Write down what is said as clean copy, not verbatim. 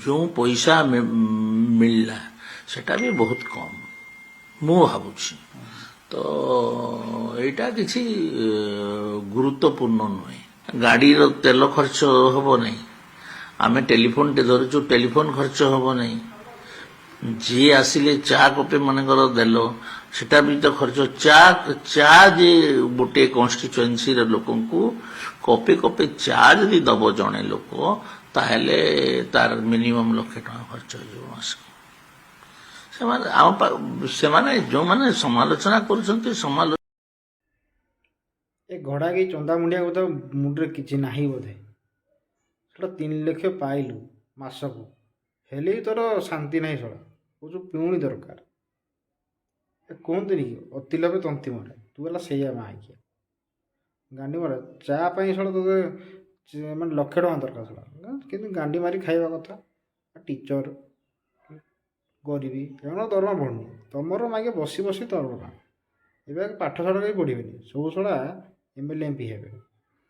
जो पैसा मिलला सेटा भी बहुत कम मु भावुछि तो एटा किसी गुरुत्वपूर्ण नुहे गाड़ी रो तेल खर्च हबो नहीं आमे टेलीफोन टे धरुछु टेलीफोन खर्च हबो नहीं जी आसिले चा कपे मनकर देल सेटा भी तो खर्च चा चा जे गोटे कन्स्टिट्युएन्सी रे लोकन को कपे कपे चा जदि दब जणे लोक ताहेले तार मिनिमम लक्ष टका खर्च हो मास से जो माने समालोचना करुछंती समालो ए घड़ा के चंदा मुंडिया को तो मुंडरे किछि नाही बोधे सेटा 3 लाख पाइलु मासको हेले तोर शांति नहीं सड़ा वो जो पिउणी दरकार कहते कि अति लोभे तंती मरे तू है से माइकिया गांडी मार चा सड़ा तो मैं लक्ष टका दरकार सड़ा कि गांडी मारी खाଇବା कथा टीचर गरीबी एम दरमा बढ़ुनी तुमर मागे बसी बसी दरमा ए पाठ साठ कहीं पढ़े सब छड़ा एमएलए एमपी हे